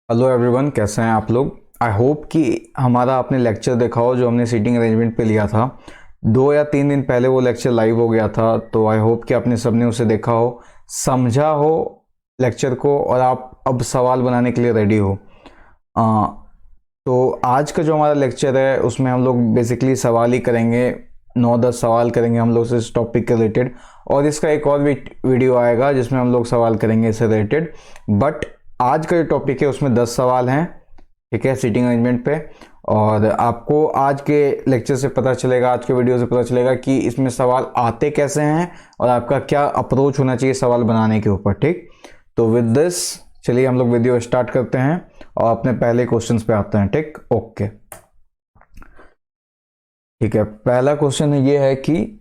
Hello everyone, कैसे हैं आप लोग। आई होप कि हमारा आपने लेक्चर देखा हो जो हमने सीटिंग अरेंजमेंट पे लिया था। 2 या 3 दिन पहले वो लेक्चर लाइव हो गया था, तो आई होप कि आपने सबने उसे देखा हो, समझा हो लेक्चर को और आप अब सवाल बनाने के लिए रेडी हो। आ, तो आज का जो हमारा लेक्चर है उसमें हम लोग बेसिकली सवाल ही करेंगे। 9-10 सवाल करेंगे हम लोग इस टॉपिक के रिलेटेड, और इसका एक और भी वीडियो आएगा जिसमें हम लोग सवाल करेंगे इससे रिलेटेड। बट आज का जो टॉपिक है उसमें 10 सवाल हैं, ठीक है, सीटिंग अरेंजमेंट पे। और आपको आज के लेक्चर से पता चलेगा, आज के वीडियो से पता चलेगा कि इसमें सवाल आते कैसे हैं और आपका क्या अप्रोच होना चाहिए सवाल बनाने के ऊपर, ठीक। तो विद दिस चलिए हम लोग वीडियो स्टार्ट करते हैं और अपने पहले क्वेश्चंस पे आते हैं, ठीक। ओके, ठीक है। पहला क्वेश्चन ये है कि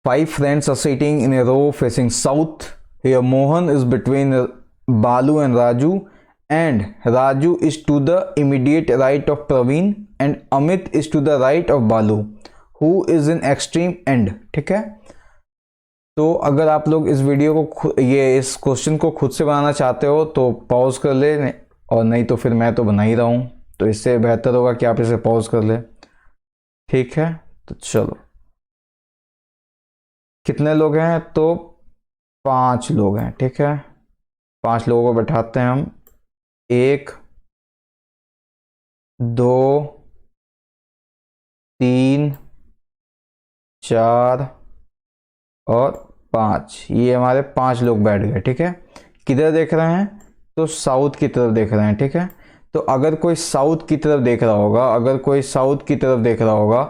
5 friends are sitting in a row facing south. Here Mohan is between Balu and Raju, and Raju is to the immediate right of Praveen and Amit is to the right of Balu, who is in extreme end, ठीक है। तो अगर आप लोग इस video को इस question को खुद से बनाना चाहते हो तो पॉज कर ले, और नहीं तो फिर मैं तो बना ही रहा हूँ, तो इससे बेहतर होगा कि आप इसे पॉज कर ले, ठीक है। तो चलो, कितने लोग हैं? तो 5 लोग हैं, ठीक है। 5 लोगों को बैठाते हैं हम। 1 2 3 4 और 5, ये हमारे 5 लोग बैठ गए, ठीक है। किधर देख रहे हैं? तो साउथ की तरफ देख रहे हैं, ठीक है। तो अगर कोई साउथ की तरफ देख रहा होगा,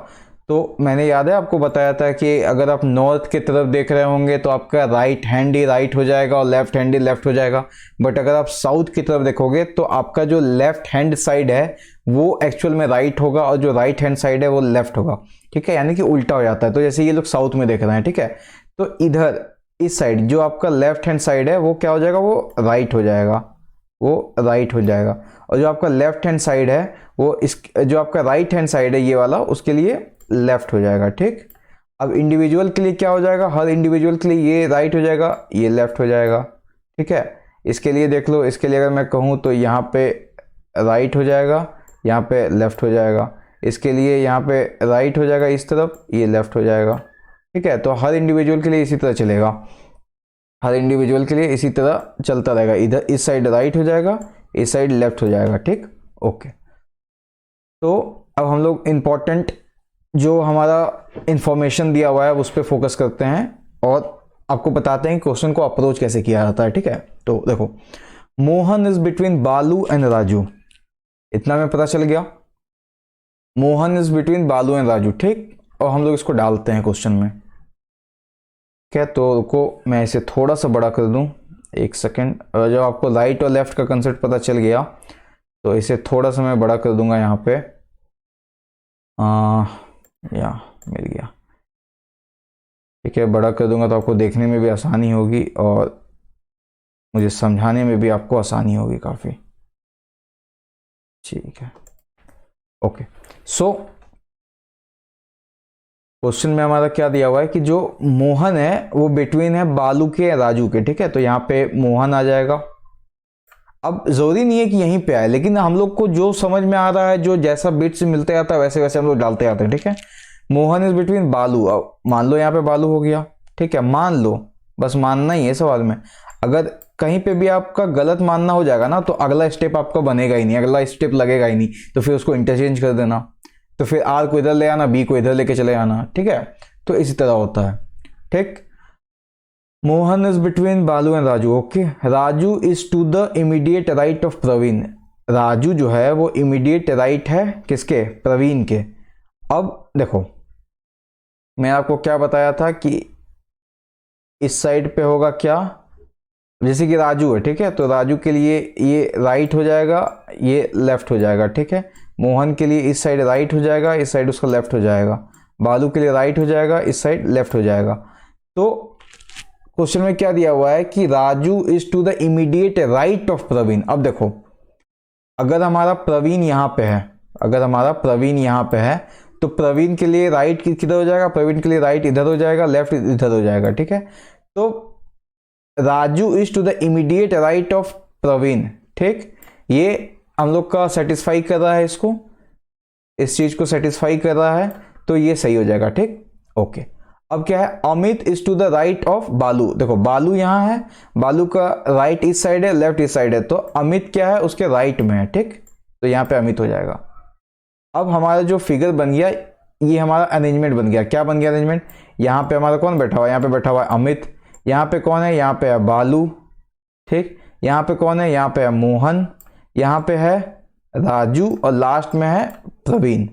तो मैंने याद है आपको बताया था कि अगर आप नॉर्थ की तरफ देख रहे होंगे तो आपका राइट हैंड ही राइट हो जाएगा और लेफ्ट हैंड ही लेफ्ट हो जाएगा। बट अगर आप साउथ की तरफ देखोगे तो आपका जो लेफ्ट हैंड साइड है वो एक्चुअल में राइट होगा और जो राइट हैंड साइड है वो लेफ्ट होगा, ठीक है। यानी कि उल्टा हो जाता है। तो जैसे ये लोग साउथ में देख रहे हैं, ठीक है, तो इधर इस साइड जो आपका लेफ्ट हैंड साइड है वो क्या हो जाएगा? वो राइट हो जाएगा, और जो आपका लेफ्ट हैंड साइड है वो इस जो आपका राइट हैंड साइड है ये वाला, उसके लिए लेफ्ट हो जाएगा, ठीक। अब इंडिविजुअल के लिए क्या हो जाएगा? हर इंडिविजुअल के लिए ये राइट हो जाएगा, ये लेफ्ट हो जाएगा, ठीक है। इसके लिए देख लो, इसके लिए अगर मैं कहूँ तो यहाँ पे राइट हो जाएगा, यहाँ पे लेफ्ट हो जाएगा। इसके लिए यहाँ पे राइट हो जाएगा इस तरफ, ये लेफ्ट हो जाएगा, ठीक है। तो हर इंडिविजुअल के लिए इसी तरह चलेगा, हर इंडिविजुअल के लिए इसी तरह चलता रहेगा। इधर इस साइड राइट हो जाएगा, इस साइड लेफ्ट हो जाएगा, ठीक। ओके, तो अब हम लोग इंपॉर्टेंट जो हमारा इंफॉर्मेशन दिया हुआ है उस पर फोकस करते हैं और आपको बताते हैं कि क्वेश्चन को अप्रोच कैसे किया जाता है, ठीक है। तो देखो, Mohan is between Balu and Raju, इतना में पता चल गया। Mohan is between Balu and Raju, ठीक। और हम लोग इसको डालते हैं क्वेश्चन में, क्या। तो रुको, मैं इसे थोड़ा सा बड़ा कर दूं, 1 सेकेंड। और जब आपको राइट और लेफ्ट का कंसेप्ट पता चल गया तो इसे थोड़ा सा मैं बड़ा कर दूंगा यहाँ पे। या मिल गया, ठीक है। बड़ा कर दूंगा तो आपको देखने में भी आसानी होगी और मुझे समझाने में भी आपको आसानी होगी काफ़ी, ठीक है। ओके, सो क्वेश्चन में हमारा क्या दिया हुआ है कि जो मोहन है वो बिटवीन है बालू के राजू के, ठीक है। तो यहाँ पे मोहन आ जाएगा। अब जरूरी नहीं है कि यहीं पे आए, लेकिन हम लोग को जो समझ में आ रहा है, जो जैसा बिट्स मिलते जाता है वैसे वैसे हम लोग डालते जाते हैं, ठीक है। मोहन इज बिटवीन बालू, अब मान लो यहाँ पे बालू हो गया, ठीक है। मान लो, बस मानना ही है सवाल में। अगर कहीं पे भी आपका गलत मानना हो जाएगा ना तो अगला स्टेप आपका बनेगा ही नहीं, अगला स्टेप लगेगा ही नहीं, तो फिर उसको इंटरचेंज कर देना। तो फिर आर को इधर ले आना, बी को इधर लेके चले आना, ठीक है। तो इसी तरह होता है, ठीक। Mohan is between Balu and Raju, okay. Raju is to the immediate right of Praveen, Raju जो है वो इमीडिएट राइट है किसके? प्रवीण के। अब देखो, मैं आपको क्या बताया था कि इस साइड पे होगा क्या, जैसे कि राजू है, ठीक है। तो राजू के लिए ये राइट हो जाएगा, ये लेफ्ट हो जाएगा, ठीक है। मोहन के लिए इस साइड राइट हो जाएगा, इस साइड उसका लेफ्ट हो जाएगा। बालू के लिए राइट हो जाएगा, इस साइड लेफ्ट हो जाएगा। तो क्वेश्चन में क्या दिया हुआ है कि Raju is to the immediate right of Praveen. अब देखो, अगर हमारा प्रवीण यहाँ पे है, तो प्रवीण के लिए राइट किधर हो जाएगा? प्रवीण के लिए राइट इधर हो जाएगा, लेफ्ट इधर हो जाएगा, ठीक है। तो Raju is to the immediate right of Praveen, ठीक। ये हम लोग का सेटिस्फाई कर रहा है, इसको, इस चीज को सेटिस्फाई कर रहा है, तो ये सही हो जाएगा, ठीक। ओके, अब क्या है, Amit is to the right of Balu. देखो बालू यहां है, बालू का राइट इस साइड है, लेफ्ट इस साइड है, तो अमित क्या है, उसके राइट में है, ठीक। तो यहां पे अमित हो जाएगा। अब हमारा जो फिगर बन गया, ये हमारा अरेंजमेंट बन गया। क्या बन गया अरेंजमेंट, यहाँ पे हमारा कौन बैठा हुआ है, यहाँ पे बैठा हुआ है अमित, यहाँ पे कौन है, यहाँ पे है बालू, ठीक। यहाँ पे कौन है, यहाँ पे है मोहन, यहाँ पे है राजू, और लास्ट में है प्रवीण।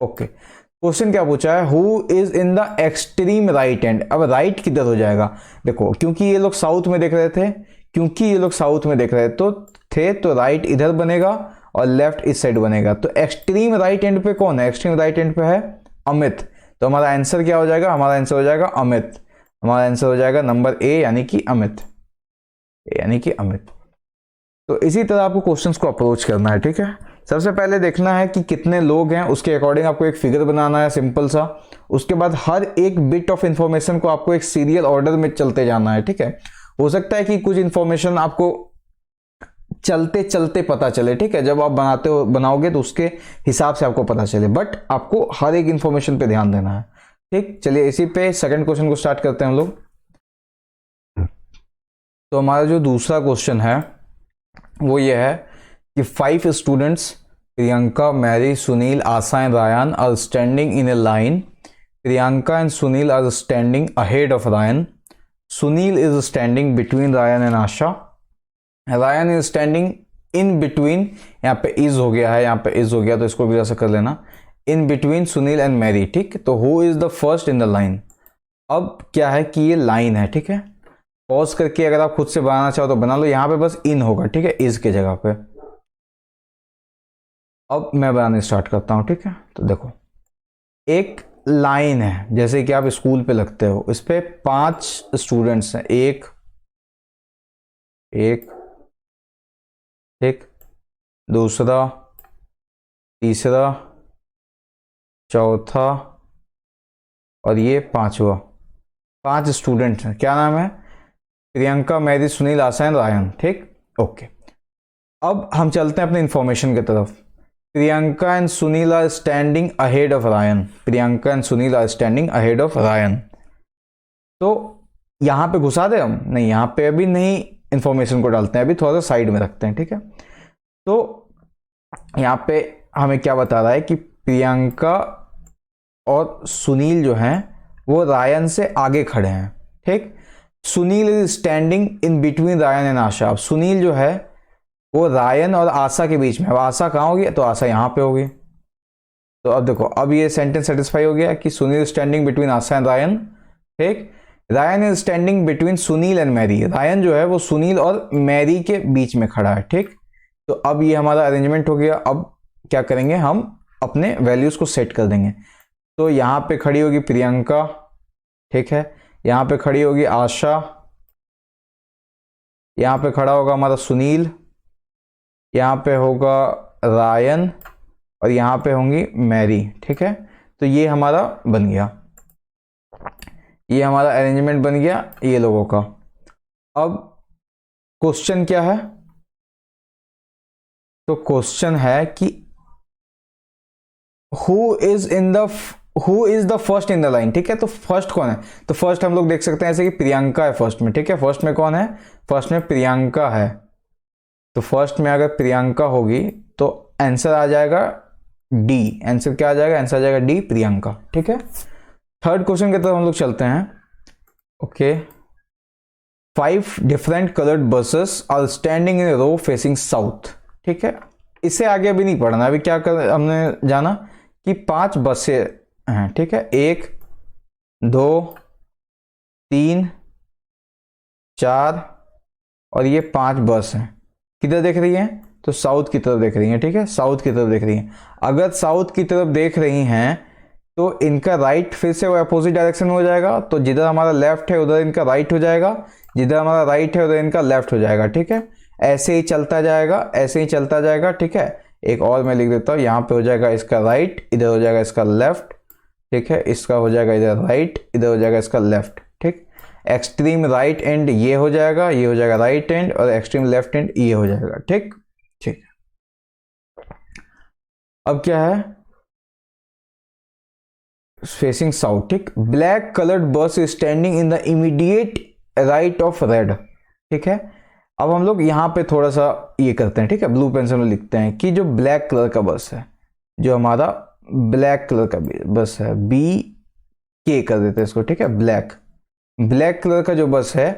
ओके, क्वेश्चन क्या पूछा है, who is in the extreme right and. अब राइट किधर हो जाएगा, देखो क्योंकि ये लोग साउथ में देख रहे थे, तो राइट इधर बनेगा और लेफ्ट इस साइड बनेगा। तो एक्सट्रीम राइट एंड पे कौन है, एक्सट्रीम राइट एंड पे है अमित। तो हमारा आंसर क्या हो जाएगा, हमारा आंसर हो जाएगा अमित, हमारा आंसर हो जाएगा नंबर ए, यानी कि अमित, तो इसी तरह आपको क्वेश्चंस को अप्रोच करना है, ठीक है। सबसे पहले देखना है कि कितने लोग हैं, उसके अकॉर्डिंग आपको एक फिगर बनाना है सिंपल सा। उसके बाद हर एक बिट ऑफ इंफॉर्मेशन को आपको एक सीरियल ऑर्डर में चलते जाना है, ठीक है। हो सकता है कि कुछ इंफॉर्मेशन आपको चलते चलते पता चले, ठीक है, जब आप बनाओगे तो उसके हिसाब से आपको पता चले, बट आपको हर एक इंफॉर्मेशन पे ध्यान देना है, ठीक। चलिए इसी पे सेकंड क्वेश्चन को स्टार्ट करते हैं हम लोग। तो हमारा जो दूसरा क्वेश्चन है वो ये है कि 5 students Priyanka, Mary, Sunil, Asha and Ryan are standing in a line. Priyanka and Sunil are standing ahead of Ryan. Sunil is standing between Ryan and Asha. Ryan is standing in between, यहाँ पे इज हो गया है, यहाँ पे इज हो गया, तो इसको भी ऐसा कर लेना, in between Sunil and Mary, ठीक। तो who is the first in the line. अब क्या है कि ये लाइन है, ठीक है। पॉज करके अगर आप खुद से बनाना चाहो तो बना लो, यहां पे बस इन होगा, ठीक है, इज के जगह पे। अब मैं बनाने स्टार्ट करता हूं, ठीक है। तो देखो एक लाइन है, जैसे कि आप स्कूल पे लगते हो, इस पे 5 स्टूडेंट्स हैं, एक, ठीक, दूसरा, तीसरा, चौथा और ये 5वां। 5 स्टूडेंट्स हैं, क्या नाम है, Priyanka, Mary, Sunil, Asha and Ryan, ठीक। ओके, अब हम चलते हैं अपने इंफॉर्मेशन की तरफ। Priyanka and Sunil are standing ahead of Ryan. Priyanka and Sunil are standing ahead of Ryan. तो यहां पे घुसा दे हम, नहीं यहां पे अभी नहीं, इंफॉर्मेशन को डालते हैं, अभी थोड़ा सा साइड में रखते हैं, ठीक है। तो यहां पे हमें क्या बता रहा है कि प्रियंका और सुनील जो हैं वो रायन से आगे खड़े हैं, ठीक। Sunil is standing in between Ryan and Asha. अब सुनील जो है वो रायन और आशा के बीच में। अब आशा कहाँ होगी, तो आशा यहां पे होगी। तो अब देखो, अब ये सेंटेंस सेटिस्फाई हो गया कि Sunil standing between Asha and Ryan, ठीक। Ryan is standing between Sunil and Mary. Ryan जो है वो सुनील और मैरी के बीच में खड़ा है, ठीक। तो अब ये हमारा अरेंजमेंट हो गया। अब क्या करेंगे, हम अपने वैल्यूज को सेट कर देंगे। तो यहां पे खड़ी होगी प्रियंका, ठीक है, यहां पे खड़ी होगी आशा, यहां पे खड़ा होगा हमारा सुनील, यहां पे होगा रायन और यहां पे होंगी मैरी, ठीक है। तो ये हमारा बन गया, ये हमारा अरेंजमेंट बन गया ये लोगों का। अब क्वेश्चन क्या है, तो क्वेश्चन है कि who is the first in the line, ठीक है। तो फर्स्ट कौन है, तो फर्स्ट हम लोग देख सकते हैं ऐसे कि प्रियंका है फर्स्ट में, ठीक है। फर्स्ट में कौन है, फर्स्ट में प्रियंका है। तो फर्स्ट में अगर प्रियंका होगी तो आंसर आ जाएगा डी। आंसर क्या आ जाएगा, आंसर आ जाएगा डी, प्रियंका, ठीक है। थर्ड क्वेश्चन की तरफ हम लोग चलते हैं। Okay, 5 different coloured buses are standing in a row facing south, ठीक है। इससे आगे अभी नहीं पढ़ना, अभी क्या कर हमने जाना कि 5 बसें हैं, ठीक है। 1, 2, 3, 4 और ये 5 बस हैं। किधर देख रही हैं, तो साउथ की तरफ देख रही हैं, ठीक है, साउथ की तरफ देख रही हैं। अगर साउथ की तरफ देख रही हैं तो इनका राइट फिर से वो अपोजिट डायरेक्शन में हो जाएगा। तो जिधर हमारा लेफ्ट है उधर इनका राइट हो जाएगा, जिधर हमारा राइट है उधर इनका लेफ्ट हो जाएगा, ठीक है। ऐसे ही चलता जाएगा, ऐसे ही चलता जाएगा, ठीक है। एक और मैं लिख देता हूँ, यहाँ पे हो जाएगा इसका राइट, इधर हो जाएगा इसका लेफ्ट, ठीक है। इसका हो जाएगा इधर राइट, इधर हो जाएगा इसका लेफ्ट, ठीक। एक्सट्रीम राइट एंड ये हो जाएगा, ये हो जाएगा राइट एंड, और एक्सट्रीम लेफ्ट एंड ये हो जाएगा, ठीक। ठीक, अब क्या है, फेसिंग साउथ, ठीक। ब्लैक कलर्ड बस is standing in the immediate right of red, ठीक है। अब हम लोग यहां पे थोड़ा सा ये करते हैं, ठीक है, ब्लू पेंसिल में लिखते हैं कि जो ब्लैक कलर का बस है, जो हमारा ब्लैक कलर का बस है, बी के कर देते हैं इसको, ठीक है। ब्लैक ब्लैक कलर का जो बस है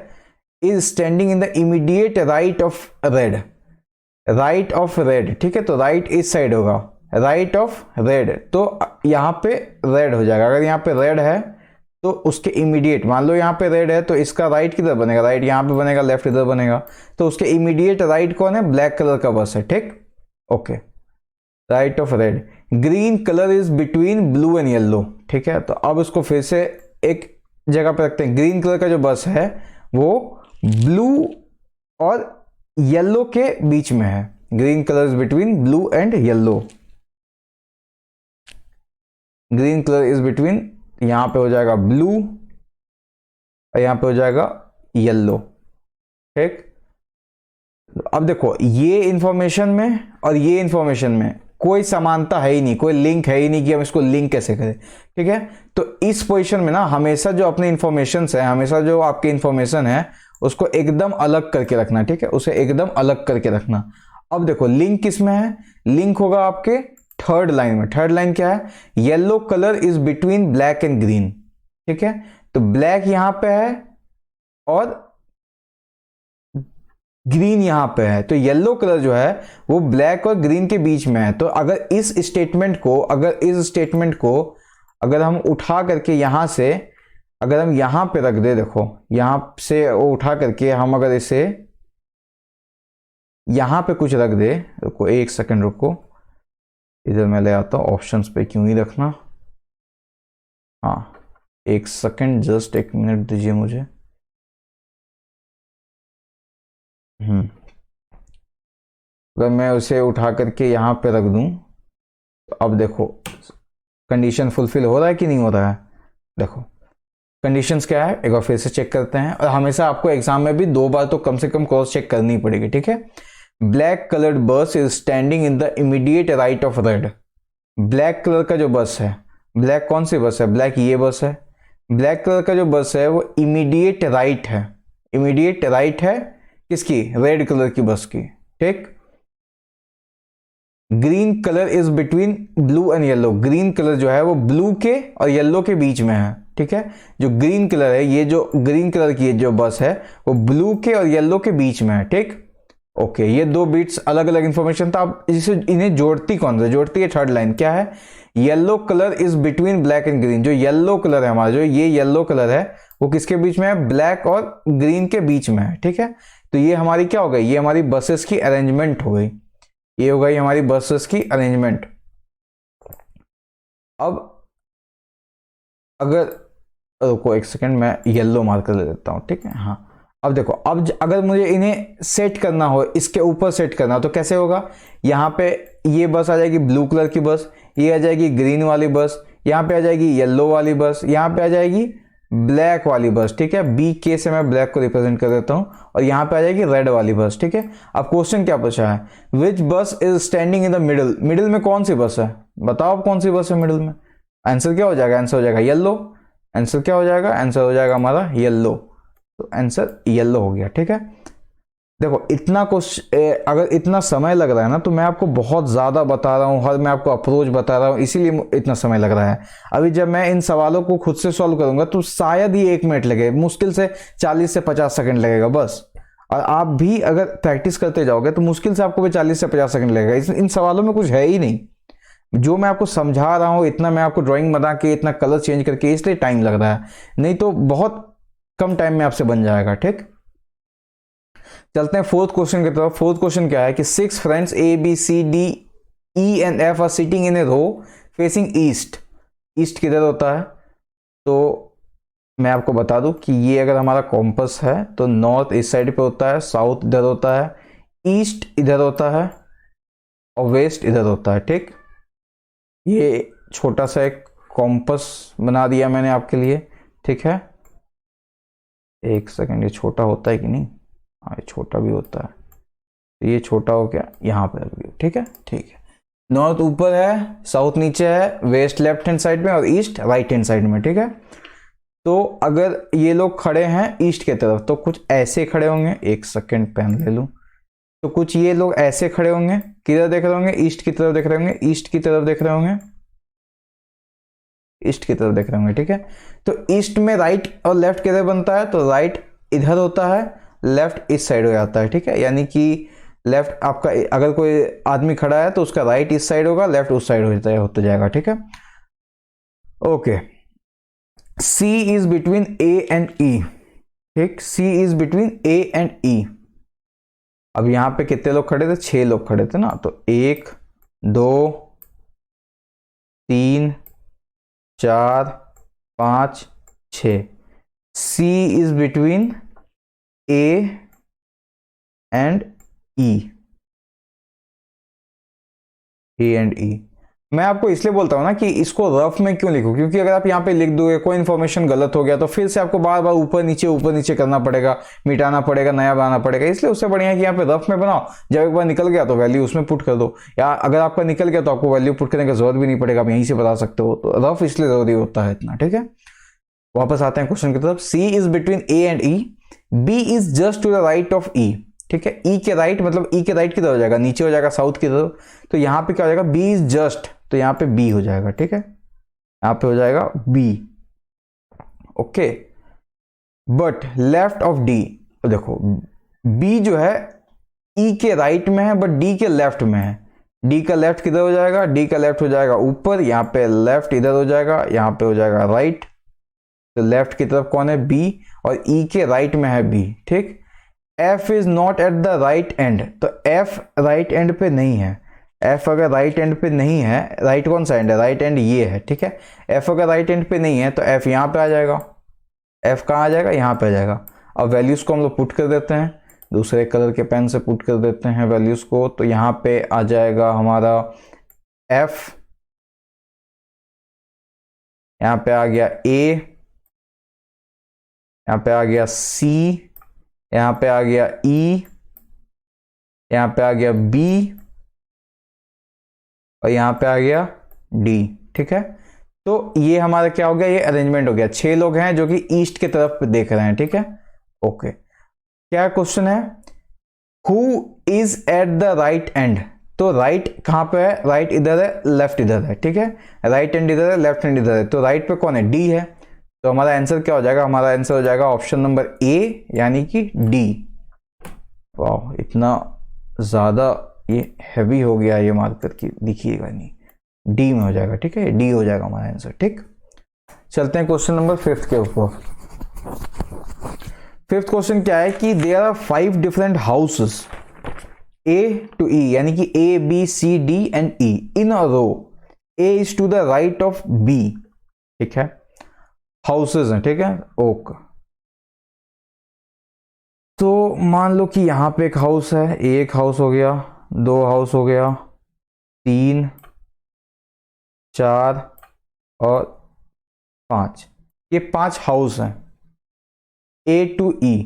is standing in the immediate right of red, right of red, ठीक है। तो राइट इस साइड होगा, राइट ऑफ रेड, तो यहां पे रेड हो जाएगा। अगर यहां पे रेड है तो उसके इमीडिएट, मान लो यहां पे रेड है तो इसका राइट किधर बनेगा, राइट यहां पे बनेगा, लेफ्ट इधर बनेगा, तो उसके इमीडिएट राइट कौन है, ब्लैक कलर का बस है, ठीक। Okay, right of red. Green colour is between blue and yellow, ठीक है। तो अब इसको फिर से एक जगह पे रखते हैं। ग्रीन कलर का जो बस है वो ब्लू और येलो के बीच में है। Green colour is between blue and yellow, green colour is between, यहां पे हो जाएगा ब्लू और यहां पे हो जाएगा येलो, ठीक। अब देखो ये इंफॉर्मेशन में और ये इंफॉर्मेशन में कोई समानता है ही नहीं, कोई लिंक है ही नहीं कि हम इसको लिंक कैसे करें, ठीक है। तो इस पोजीशन में ना हमेशा जो अपने इंफॉर्मेशन है, हमेशा जो आपकी इंफॉर्मेशन है उसको एकदम अलग करके रखना, ठीक है, उसे एकदम अलग करके रखना। अब देखो लिंक किस में है, लिंक होगा आपके थर्ड लाइन में। थर्ड लाइन क्या है, yellow colour is between black and green, ठीक है। तो ब्लैक यहां पे है और ग्रीन यहां पे है, तो येलो कलर जो है वो ब्लैक और ग्रीन के बीच में है। तो अगर इस स्टेटमेंट को अगर हम उठा करके यहां से अगर हम यहां पे रख दे, देखो यहां से वो उठा करके हम अगर इसे यहां पे कुछ रख दे, रुको एक सेकंड रुको, इधर मैं ले आता हूं, ऑप्शंस पे क्यों ही रखना, हाँ एक सेकंड, जस्ट एक मिनट दीजिए मुझे। अगर मैं उसे उठा करके यहां पे रख दूं तो अब देखो कंडीशन फुलफिल हो रहा है कि नहीं हो रहा है। देखो कंडीशंस क्या है, एक बार फिर से चेक करते हैं। और हमेशा आपको एग्जाम में भी 2 बार तो कम से कम क्रॉस चेक करनी पड़ेगी, ठीक है। ब्लैक कलर्ड बस is standing in the immediate right of red. Black colour का जो बस है, ब्लैक कौन सी बस है, ब्लैक ये बस है। ब्लैक कलर का जो बस है वो इमीडिएट राइट है, इमीडिएट राइट है किसकी, रेड कलर की बस की, ठीक। Green colour is between blue and yellow, green colour जो है वो ब्लू के और येलो के बीच में है, ठीक है। जो ग्रीन कलर है, ये जो ग्रीन कलर की जो बस है वो ब्लू के और येलो के बीच में है, ठीक। ओके, ये 2 बिट्स अलग अलग इंफॉर्मेशन था। अब इसे इन्हें जोड़ती कौन सा, जोड़ती है थर्ड लाइन, क्या है, yellow colour is between black and green. जो येलो कलर है हमारा, जो ये येलो कलर है वो किसके बीच में है, ब्लैक और ग्रीन के बीच में है, ठीक है। तो ये हमारी क्या हो गई, ये हमारी बसेस की अरेंजमेंट हो गई, ये हो गई हमारी बसेस की अरेंजमेंट। अब अगर रुको एक सेकंड, मैं येलो मार्कर ले लेता हूं, ठीक है। हाँ अब देखो, अब अगर मुझे इन्हें सेट करना हो, इसके ऊपर सेट करना हो तो कैसे होगा, यहां पे ये बस आ जाएगी ब्लू कलर की बस, ये आ जाएगी ग्रीन वाली बस, यहां पे आ जाएगी येलो वाली बस, यहां पे आ जाएगी ब्लैक वाली बस, ठीक है। बी के से मैं ब्लैक को रिप्रेजेंट कर देता हूं, और यहां पे आ जाएगी रेड वाली बस, ठीक है। अब क्वेश्चन क्या पूछा है, विच बस is standing in the middle, middle में कौन सी बस है, बताओ अब कौन सी बस है मिडिल में। आंसर क्या हो जाएगा, आंसर हो जाएगा येलो। आंसर क्या हो जाएगा, आंसर हो जाएगा हमारा येलो। तो आंसर येलो हो गया, ठीक है। देखो इतना क्वेश्चन, अगर इतना समय लग रहा है ना तो मैं आपको बहुत ज़्यादा बता रहा हूँ, हर मैं आपको अप्रोच बता रहा हूँ, इसीलिए इतना समय लग रहा है। अभी जब मैं इन सवालों को खुद से सॉल्व करूंगा तो शायद ही 1 मिनट लगे, मुश्किल से 40 से 50 सेकंड लगेगा बस। और आप भी अगर प्रैक्टिस करते जाओगे तो मुश्किल से आपको भी 40 से 50 सेकंड लगेगा। इन सवालों में कुछ है ही नहीं, जो मैं आपको समझा रहा हूँ इतना मैं आपको ड्राइंग बना के इतना कलर चेंज करके, इसलिए टाइम लग रहा है, नहीं तो बहुत कम टाइम में आपसे बन जाएगा, ठीक। चलते हैं फोर्थ क्वेश्चन की तरफ। फोर्थ क्वेश्चन क्या है कि 6 friends A B C D E and F are sitting in a row facing east. East किधर होता है, तो मैं आपको बता दूं कि ये अगर हमारा कॉम्पस है तो नॉर्थ इस साइड पे होता है, साउथ इधर होता है, ईस्ट इधर होता है और वेस्ट इधर होता है, ठीक। ये छोटा सा एक कॉम्पस बना दिया मैंने आपके लिए, ठीक है। एक सेकंड, ये छोटा होता है कि नहीं, हाँ ये छोटा भी होता है, तो ये छोटा हो गया, यहाँ पे रख दिया, ठीक है, ठीक है। नॉर्थ ऊपर है, साउथ नीचे है, वेस्ट लेफ्ट हैंड साइड में और ईस्ट राइट हैंड साइड में, ठीक है। तो अगर ये लोग खड़े हैं ईस्ट के तरफ तो कुछ ऐसे खड़े होंगे, एक सेकंड पेन ले लूं, तो कुछ ये लोग ऐसे खड़े होंगे, किधर देख रहे होंगे, ईस्ट की तरफ देख रहे होंगे, ईस्ट की तरफ देख रहे होंगे, ईस्ट की तरफ देख रहे होंगे, ठीक है। तो ईस्ट में राइट और लेफ्ट किधर बनता है, तो राइट इधर होता है, लेफ्ट इस साइड हो जाता है, ठीक है। यानी कि लेफ्ट आपका, अगर कोई आदमी खड़ा है तो उसका राइट इस साइड होगा, लेफ्ट उस साइड होता जाएगा, ठीक है। Okay, C is between A and E, ठीक, C is between A and E। अब यहां पे कितने लोग खड़े थे, 6 लोग खड़े थे ना, तो 1 2 3 4 5 6। C is between A and E, A and E। मैं आपको इसलिए बोलता हूं ना कि इसको रफ में क्यों लिखो, क्योंकि अगर आप यहां पे लिख दोगे, कोई इंफॉर्मेशन गलत हो गया तो फिर से आपको बार बार ऊपर नीचे करना पड़ेगा, मिटाना पड़ेगा, नया बनाना पड़ेगा। इसलिए उससे बढ़िया है कि यहाँ पे रफ में बनाओ, जब एक बार निकल गया तो वैल्यू उसमें पुट कर दो, या अगर आपका निकल गया तो आपको वैल्यू पुट करने की जरूरत भी नहीं पड़ेगा, आप यहीं से बता सकते हो। तो रफ इसलिए जरूरी होता है इतना, ठीक है। वापस आते हैं क्वेश्चन की तरफ। C is between A and E, B is just to the right of E, ठीक है। E के राइट मतलब E के राइट की तरफ हो जाएगा, नीचे हो जाएगा साउथ की तरफ, तो यहाँ पे क्या हो जाएगा, B इज जस्ट, तो यहाँ पे B हो जाएगा, ठीक है, यहाँ पे हो जाएगा B, okay. But left of D, देखो B जो है E के राइट में है बट D के लेफ्ट में है। D का लेफ्ट किधर हो जाएगा, D का लेफ्ट हो जाएगा ऊपर, यहाँ पे लेफ्ट इधर हो जाएगा, यहाँ पे हो जाएगा राइट। तो लेफ्ट की तरफ कौन है, B, और E के राइट में है B, ठीक। F is not at the right and, तो F राइट एंड पे नहीं है। F अगर राइट एंड पे नहीं है, राइट कौन सा एंड है, राइट एंड ये है, ठीक है। F अगर राइट एंड पे नहीं है तो F यहाँ पे आ जाएगा, F कहाँ आ जाएगा, यहाँ पे आ जाएगा। अब वैल्यूज को हम लोग पुट कर देते हैं, दूसरे कलर के पेन से पुट कर देते हैं वैल्यूज को, तो यहाँ पे आ जाएगा हमारा F, यहाँ पे आ गया A, यहाँ पे आ गया C, यहाँ पे आ गया E, यहाँ पे आ गया B, और यहाँ पे आ गया D, ठीक है। तो ये हमारा क्या हो गया, ये अरेंजमेंट हो गया। 6 लोग हैं जो कि ईस्ट की तरफ देख रहे हैं, ठीक है, ओके। क्या क्वेश्चन है, who is at the right and, तो राइट कहां पे है, राइट इधर है, लेफ्ट इधर है, ठीक है। राइट हैंड इधर है, लेफ्ट हैंड इधर है, तो राइट पे कौन है, D है। तो हमारा आंसर क्या हो जाएगा, हमारा आंसर हो जाएगा ऑप्शन नंबर A, यानी कि D। वाह, इतना ज्यादा ये हैवी हो गया ये मार्कर की, दिखिएगा नहीं, D में हो जाएगा, ठीक है, D हो जाएगा हमारा आंसर, ठीक। चलते हैं क्वेश्चन नंबर 5 के ऊपर। 5th क्वेश्चन क्या है कि there are 5 different houses A to E, यानी कि A B C D and E in a row, A is to the right of B, ठीक है, हाउसेस हैं, ठीक है, ओके। तो मान लो कि यहां पे एक हाउस है, एक हाउस हो गया, 2 हाउस हो गया, 3 4 और 5, ये 5 हाउस हैं A to E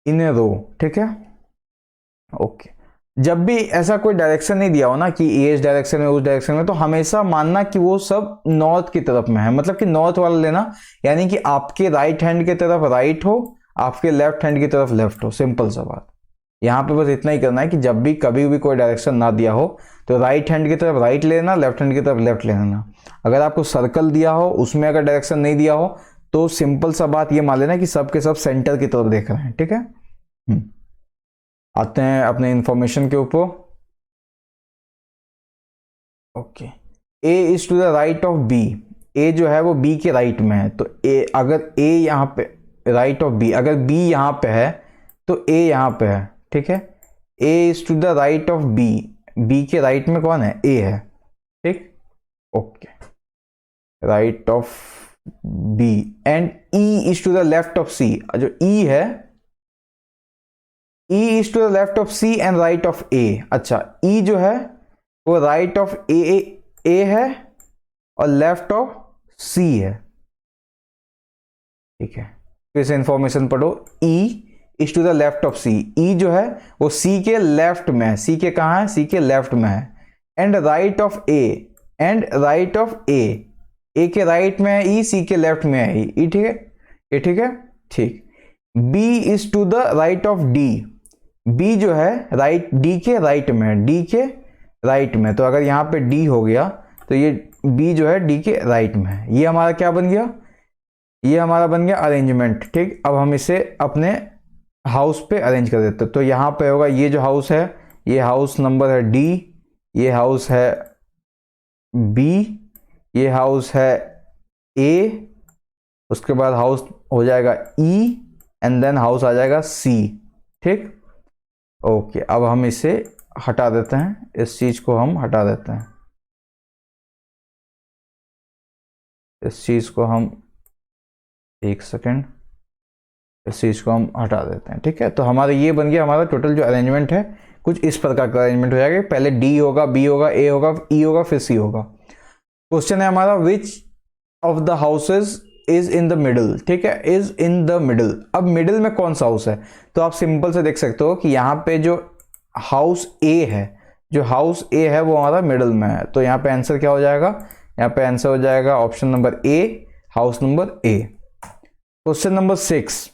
in a रो, ठीक है, ओके। जब भी ऐसा कोई डायरेक्शन नहीं दिया हो ना कि ये इस डायरेक्शन में उस डायरेक्शन में, तो हमेशा मानना कि वो सब नॉर्थ की तरफ में है, मतलब कि नॉर्थ वाला लेना, यानी कि आपके राइट हैंड की तरफ राइट हो, आपके लेफ्ट हैंड की तरफ लेफ्ट हो, सिंपल सा बात। यहां पे बस इतना ही करना है कि जब भी कभी भी कोई डायरेक्शन ना दिया हो तो राइट हैंड की तरफ राइट लेना, लेफ्ट हैंड की तरफ लेफ्ट ले लेना। अगर आपको सर्कल दिया हो, उसमें अगर डायरेक्शन नहीं दिया हो, तो सिंपल सा बात ये मान लेना कि सब के सब सेंटर की तरफ देख रहे हैं, ठीक है। आते हैं अपने इंफॉर्मेशन के ऊपर, okay. A is to the right of B, A जो है वो B के राइट में है, तो A अगर A यहाँ पे राइट ऑफ B, अगर B यहाँ पे है तो A यहाँ पे है, ठीक है। A is to the right of B, B के राइट में कौन है, A है, ठीक, okay, right of B। And E is to the left of C, जो E है, E is to the left of C and right of A। अच्छा, E जो है वो राइट ऑफ A है और लेफ्ट ऑफ C है, ठीक है। फिर से इंफॉर्मेशन पढ़ो, E is to the left of C, E जो है वो C के लेफ्ट में है, C के कहाँ है, C के लेफ्ट में है, and right of A, and right of A के राइट में है ई, सी के लेफ्ट में है ई, ठीक है, ये ठीक है, ठीक। B is to the right of D, B जो है राइट डी के राइट में है, डी के राइट में, तो अगर यहाँ पे डी हो गया तो ये बी जो है डी के राइट में है। ये हमारा क्या बन गया, ये हमारा बन गया अरेंजमेंट, ठीक। अब हम इसे अपने हाउस पे अरेंज कर देते हैं। तो यहाँ पे होगा ये जो हाउस है, ये हाउस नंबर है डी, ये हाउस है बी, ये हाउस है ए, उसके बाद हाउस हो जाएगा ई, एंड देन हाउस आ जाएगा सी, ठीक। ओके, अब हम इसे हटा देते हैं, इस चीज को हम हटा देते हैं, इस चीज को हम, एक सेकेंड, इस चीज को हम हटा देते हैं, ठीक है। तो हमारा ये बन गया, हमारा टोटल जो अरेंजमेंट है कुछ इस प्रकार का अरेंजमेंट हो जाएगा। पहले डी होगा, बी होगा, ए होगा, ई होगा, फिर सी होगा। क्वेश्चन है हमारा which of the houses is in the middle, ठीक है, इज इन द मिडल। अब मिडल में कौन सा हाउस है, तो आप सिंपल से देख सकते हो कि यहाँ पे जो हाउस ए है, जो हाउस ए है वो हमारा मिडल में है। तो यहाँ पे आंसर क्या हो जाएगा, यहाँ पे आंसर हो जाएगा option number A, house number A. Question number 6,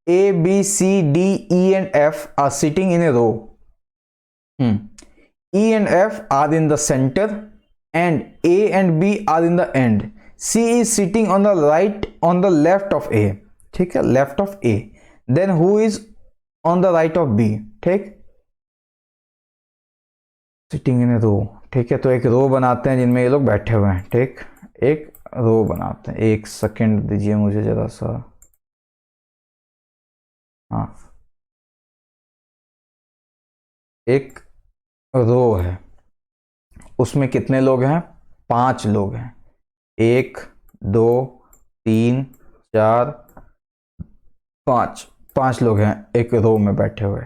A, B, C, D, E and F are sitting in a row. E and F are in the center and A and B are in the end. C is sitting on the right, on the left of A, ठीक है, left of A. Then who is on the right of B, ठीक, sitting in a row, ठीक है। तो एक रो बनाते हैं जिनमें ये लोग बैठे हुए हैं, ठीक, एक रो बनाते हैं। एक सेकेंड दीजिए मुझे जरा सा, हाँ, एक रो है, उसमें कितने लोग हैं, 5 लोग हैं, 1 2 3 4 5 लोग हैं एक रो में बैठे हुए।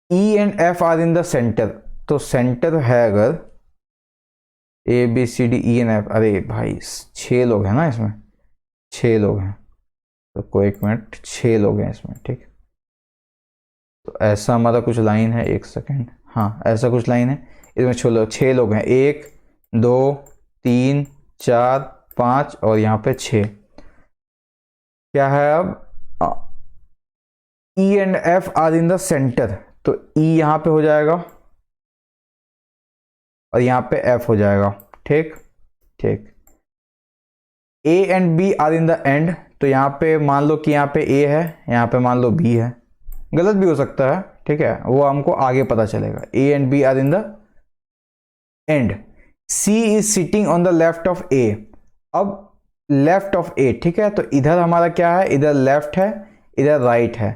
E and F are in the centre, तो सेंटर है अगर A B C D E and F, अरे भाई 6 लोग हैं ना इसमें, 6 लोग हैं, तो कोई एक मिनट, 6 लोग हैं इसमें, ठीक। तो ऐसा हमारा कुछ लाइन है, एक सेकेंड, हाँ ऐसा कुछ लाइन है, इसमें 6 लोग हैं, 1 2 3 4 5 और यहाँ पे 6। क्या है अब, E and F are in the centre, तो E यहाँ पे हो जाएगा और यहाँ पे F हो जाएगा, ठीक ठीक। A and B are in the end, तो यहाँ पे मान लो कि यहाँ पे A है, यहाँ पे मान लो B है, गलत भी हो सकता है, ठीक है, वो हमको आगे पता चलेगा। A and B are in the end, C is sitting on the left of A, अब लेफ्ट ऑफ A, ठीक है, तो इधर हमारा क्या है, इधर लेफ्ट है, इधर राइट है,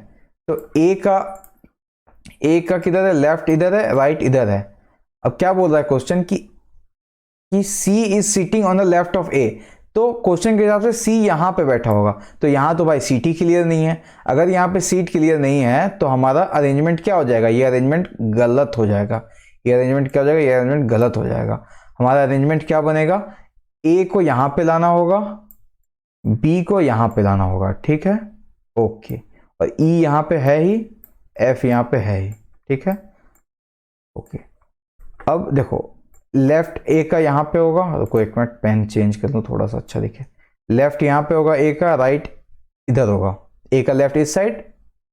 तो A का किधर है, लेफ्ट इधर है, राइट इधर है। अब क्या बोल रहा है क्वेश्चन कि C is sitting on the left of A, तो क्वेश्चन के हिसाब से C यहाँ पे बैठा होगा, तो यहाँ तो भाई सीट ही क्लियर नहीं है। अगर यहाँ पे सीट क्लियर नहीं है तो हमारा अरेंजमेंट क्या हो जाएगा, ये अरेंजमेंट गलत हो जाएगा, ये अरेंजमेंट क्या हो जाएगा, ये अरेंजमेंट गलत हो जाएगा। हमारा अरेंजमेंट क्या बनेगा, A को यहाँ पे लाना होगा, B को यहाँ पे लाना होगा, ठीक है, ओके, और E यहाँ पे है ही, F यहाँ पे है ही, ठीक है, ओके। अब देखो लेफ्ट A का यहाँ पे होगा, रुको एक मिनट पेन चेंज कर लूँ थोड़ा सा अच्छा दिखे, लेफ्ट यहाँ पे होगा A का, राइट इधर होगा, A का लेफ्ट इस साइड,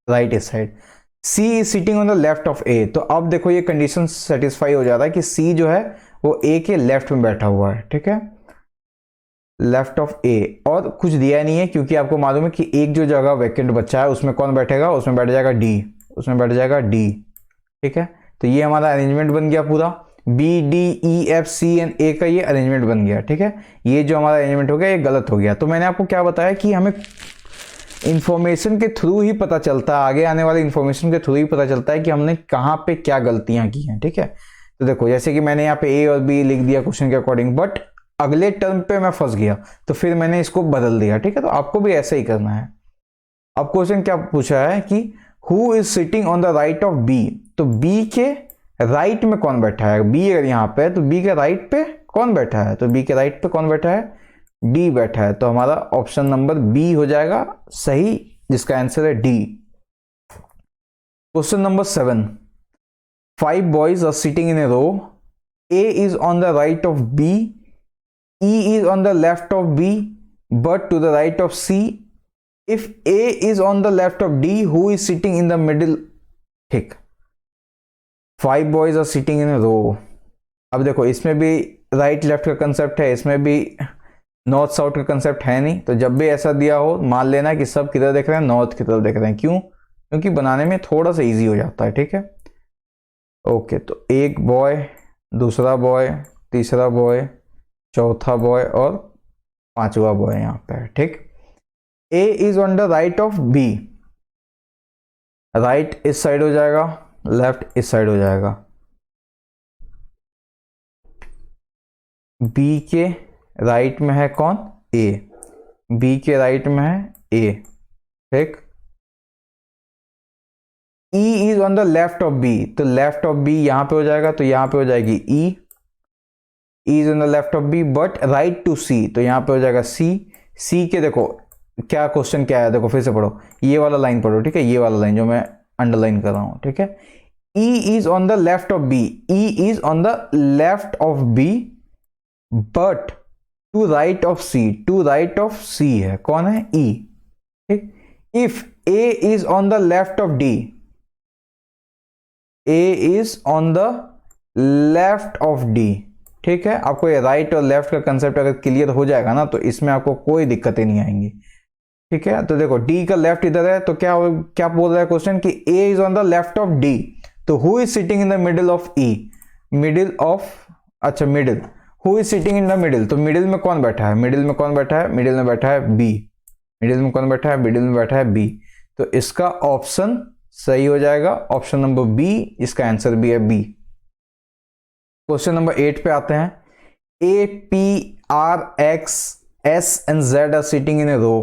राइट इस side. C is sitting on the left of A, तो अब देखो ये कंडीशन सेटिस्फाई हो जाता है कि C जो है वो A के लेफ्ट में बैठा हुआ है, ठीक है, लेफ्ट ऑफ A, और कुछ दिया नहीं है क्योंकि आपको मालूम है कि एक जो जगह वैकेंट बचा है उसमें कौन बैठेगा, उसमें बैठ जाएगा D, उसमें बैठ जाएगा D, ठीक है। तो ये हमारा अरेंजमेंट बन गया पूरा, B D E F C and A का ये अरेंजमेंट बन गया, ठीक है। ये जो हमारा अरेंजमेंट हो गया ये गलत हो गया। तो मैंने आपको क्या बताया कि हमें इंफॉर्मेशन के थ्रू ही पता चलता है, आगे आने वाले इंफॉर्मेशन के थ्रू ही पता चलता है कि हमने कहाँ पे क्या गलतियां की हैं, ठीक है। तो देखो जैसे कि मैंने यहाँ पे A और B लिख दिया क्वेश्चन के अकॉर्डिंग, बट अगले टर्म पे मैं फंस गया तो फिर मैंने इसको बदल दिया, ठीक है। तो आपको भी ऐसा ही करना है। अब क्वेश्चन क्या पूछा है कि who is sitting on the right of B, तो B के राइट में कौन बैठा है, B अगर यहाँ पे है तो B के राइट पे कौन बैठा है, तो B के राइट पे कौन बैठा है, D बैठा है। तो हमारा ऑप्शन नंबर B हो जाएगा सही, जिसका आंसर है D। Question number 7, 5 boys are sitting in a row. A is on the right of B, E is on the left of B, but to the right of C. If A is on the left of D, who is sitting in the middle? ठीक, 5 boys are sitting in a row. अब देखो इसमें भी right left का concept है, इसमें भी north south का कंसेप्ट है नहीं, तो जब भी ऐसा दिया हो मान लेना कि सब किधर देख रहे हैं, नॉर्थ की तरफ देख रहे हैं। क्यों? क्योंकि बनाने में थोड़ा सा इजी हो जाता है। ठीक है, ओके, तो एक बॉय, दूसरा बॉय, तीसरा बॉय, चौथा बॉय और पांचवा बॉय यहाँ पे है। ठीक, A is on the right of B, right इस साइड हो जाएगा, लेफ्ट इस साइड हो जाएगा। बी के राइट में है कौन? ए, बी के राइट में है ए। ठीक, E is on the left of B, तो लेफ्ट ऑफ बी यहां पे हो जाएगा, तो यहां पे हो जाएगी E is on the left of B but right to C, तो यहां पे हो जाएगा C। C के देखो क्या क्वेश्चन क्या है, देखो फिर से पढ़ो, ये वाला लाइन पढ़ो। ठीक है, ये वाला लाइन जो मैं अंडरलाइन कर रहा हूं। ठीक है, E is on the left of B, E is on the left of B but to right of C, to right of C है, कौन है? E। ठीक, if A is on the left of D, A is on the left of D। ठीक है, आपको ये right और left का कंसेप्ट अगर क्लियर हो जाएगा ना, तो इसमें आपको कोई दिक्कतें नहीं आएंगी। ठीक है, तो देखो D का लेफ्ट इधर है, तो क्या बोल रहा है क्वेश्चन कि A is on the left of D, तो who is sitting in the middle of E? Middle of, अच्छा middle, who is sitting in the middle, तो मिडिल में कौन बैठा है? मिडिल में कौन बैठा है? मिडिल में बैठा है B। मिडिल में कौन बैठा है? मिडिल में बैठा है B। तो इसका ऑप्शन सही हो जाएगा, ऑप्शन नंबर बी, इसका आंसर भी है बी। क्वेश्चन नंबर 8 पे आते हैं। A, P, R, X, S and Z are sitting in a row.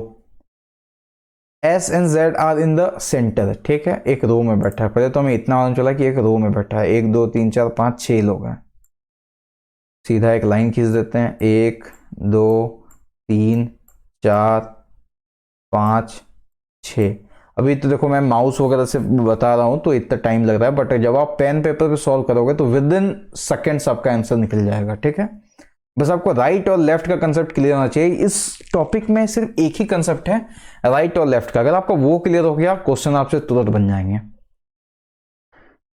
S and Z are in the center। ठीक है, एक रो में बैठा है। पहले तो हमें इतना मालूम चला कि एक रो में बैठा है, 1 2 3 4 5 6 लोग हैं। सीधा एक लाइन खींच देते हैं, 1 2 3 4 5 6। अभी तो देखो मैं माउस वगैरह से बता रहा हूं तो इतना टाइम लग रहा है, बट जब आप पेन पेपर पे सॉल्व करोगे तो विद इन सेकेंड्स आपका आंसर निकल जाएगा। ठीक है, बस आपको राइट और लेफ्ट का कंसेप्ट क्लियर होना चाहिए। इस टॉपिक में सिर्फ एक ही कंसेप्ट है, राइट और लेफ्ट का। अगर आपका वो क्लियर हो गया, क्वेश्चन आपसे तुरंत बन जाएंगे।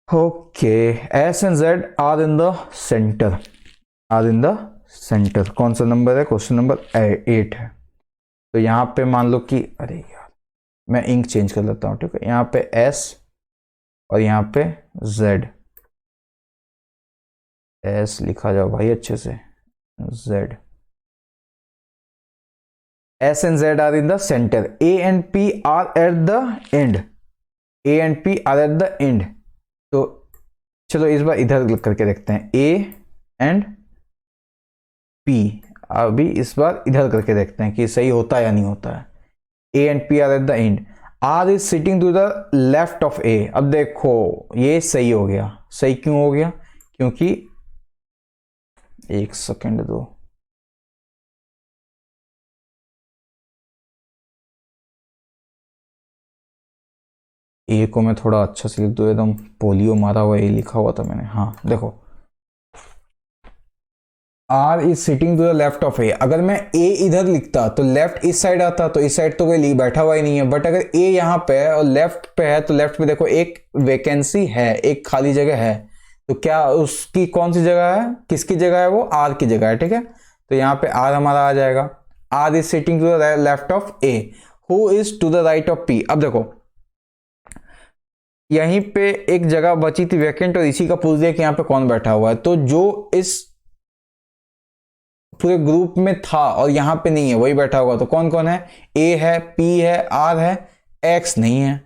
Okay, S and Z are in the centre, are in the centre. कौन सा नंबर है? क्वेश्चन नंबर 8 है। तो यहां पे मान लो कि, अरे यार मैं इंक चेंज कर लेता हूं। ठीक है, यहां पे S और यहां पे Z, S लिखा जाओ भाई अच्छे से, Z। S and Z are in the center, A and P are at the end, A and P are at the end। तो चलो इस बार इधर करके देखते हैं, A and P, अभी इस बार इधर करके देखते हैं कि सही होता है या नहीं होता है। A and P are at the end, R is sitting to the left of A। अब देखो ये सही हो गया। सही क्यों हो गया? क्योंकि, एक सेकंड दो, ए को मैं थोड़ा अच्छा से लिख दूं, एकदम पोलियो मारा हुआ ए लिखा हुआ था मैंने। हाँ देखो, R is sitting to the left of A. अगर मैं A इधर लिखता तो लेफ्ट इस साइड आता, तो इस साइड तो कोई बैठा हुआ ही नहीं है। बट अगर A यहाँ पे है और लेफ्ट पे है, तो लेफ्ट पे देखो एक वैकेंसी है, एक खाली जगह है। तो क्या उसकी कौन सी जगह है? किसकी जगह है वो? R की जगह है। ठीक है, तो यहाँ पे R हमारा आ जाएगा। R is sitting to the left of A, who is to the right of P। अब देखो यहीं पे एक जगह बची थी वैकेंट, और इसी का पूछ दिया कि यहाँ पे कौन बैठा हुआ है। तो जो इस पूरे ग्रुप में था और यहां पे नहीं है, वही बैठा होगा। तो कौन कौन है? A है, P है, R है, X नहीं है।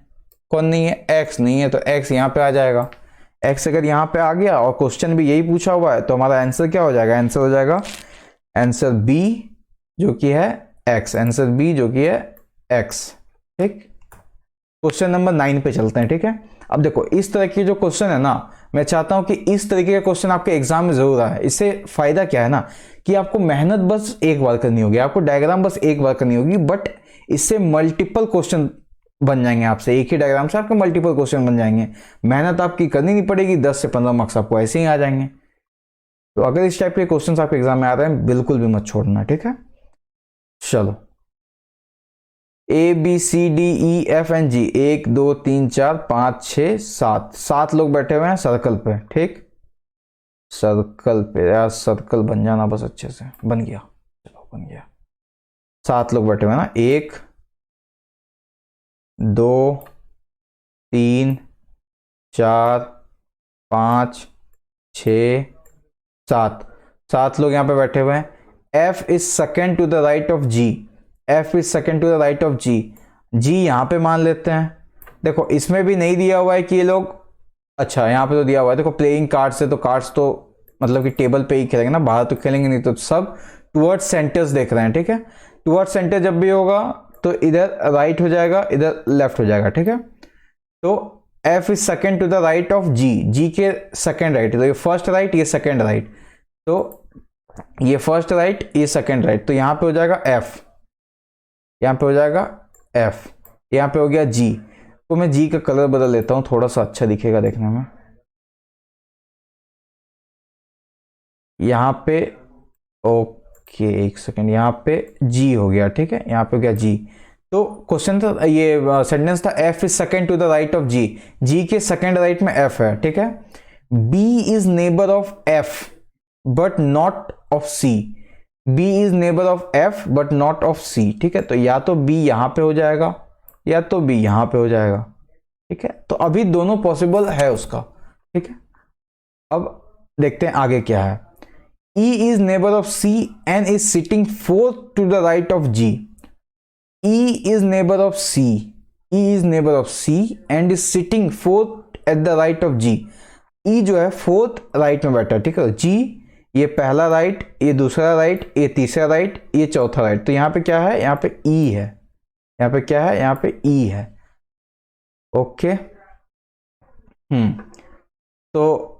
कौन नहीं है? X नहीं है, तो X यहां पे आ जाएगा। X अगर यहां पे आ गया और क्वेश्चन भी यही पूछा हुआ है, तो हमारा आंसर क्या हो जाएगा? आंसर हो जाएगा आंसर B जो कि है X, आंसर B जो कि है X। ठीक, क्वेश्चन नंबर 9 पे चलते हैं। ठीक है, अब देखो इस तरह के जो क्वेश्चन है ना, मैं चाहता हूं कि इस तरीके का क्वेश्चन आपके एग्जाम में जरूर आए। इससे फायदा क्या है ना, कि आपको मेहनत बस एक बार करनी होगी, आपको डायग्राम बस एक बार करनी होगी, बट इससे मल्टीपल क्वेश्चन बन जाएंगे आपसे, एक ही डायग्राम से आपके मल्टीपल क्वेश्चन बन जाएंगे। मेहनत आपकी करनी नहीं पड़ेगी, 10 से 15 मार्क्स आपको ऐसे ही आ जाएंगे। तो अगर इस टाइप के क्वेश्चन आपके एग्जाम में आ रहे हैं बिल्कुल भी मत छोड़ना, ठीक है। चलो A B C D E F and G, 1 2 3 4 5 6 7, 7 लोग बैठे हुए हैं सर्कल पे, ठीक। सर्कल पे यार, सर्कल बन जाना बस अच्छे से, बन गया, चलो बन गया। 7 लोग बैठे हुए हैं ना, 1 2 3 4 5 6 7, 7 लोग यहां पे बैठे हुए हैं। F is second to the right of G, F is second to the right of G, G यहां पे मान लेते हैं। देखो इसमें भी नहीं दिया हुआ है कि ये लोग, अच्छा यहाँ पे तो दिया हुआ है, देखो प्लेइंग कार्ड्स है तो कार्ड्स तो मतलब कि टेबल पे ही खेलेंगे ना, बाहर तो खेलेंगे नहीं, तो सब टुवर्ड सेंटर्स देख रहे हैं, ठीक है। टुवर्ड सेंटर जब भी होगा तो इधर राइट हो जाएगा, इधर लेफ्ट हो जाएगा, ठीक है। तो F is second to the right of G, G के सेकेंड राइट, तो ये फर्स्ट राइट ये सेकेंड राइट, तो ये फर्स्ट राइट ये सेकेंड राइट, तो यहां पे हो जाएगा F, यहां पे हो जाएगा F, यहां पे हो गया G। तो मैं G का कलर बदल लेता हूं, थोड़ा सा अच्छा दिखेगा देखने में। यहां पे ओके, एक सेकेंड, यहां पे G हो गया, ठीक है, यहां पे हो गया G। तो क्वेश्चन था, ये सेंटेंस था F is second to the right of G, G के सेकेंड राइट में F है, ठीक है। B is neighbour of F but not of C, B is neighbour of F but not of C, ठीक है। तो या तो B यहां पे हो जाएगा या तो B यहां पे हो जाएगा, ठीक है। तो अभी दोनों पॉसिबल है उसका, ठीक है। अब देखते हैं आगे क्या है। E is neighbour of C and is sitting fourth to the right of G, E is neighbor of C, E is neighbor of C and is sitting fourth at the right of G, E जो है fourth right में बैठा है, ठीक है। G ये पहला right, ये दूसरा राइट, ये तीसरा राइट, ये चौथा राइट, तो यहाँ पे क्या है, यहाँ पे E है, यहाँ पे क्या है, यहाँ पे E है, ओके। तो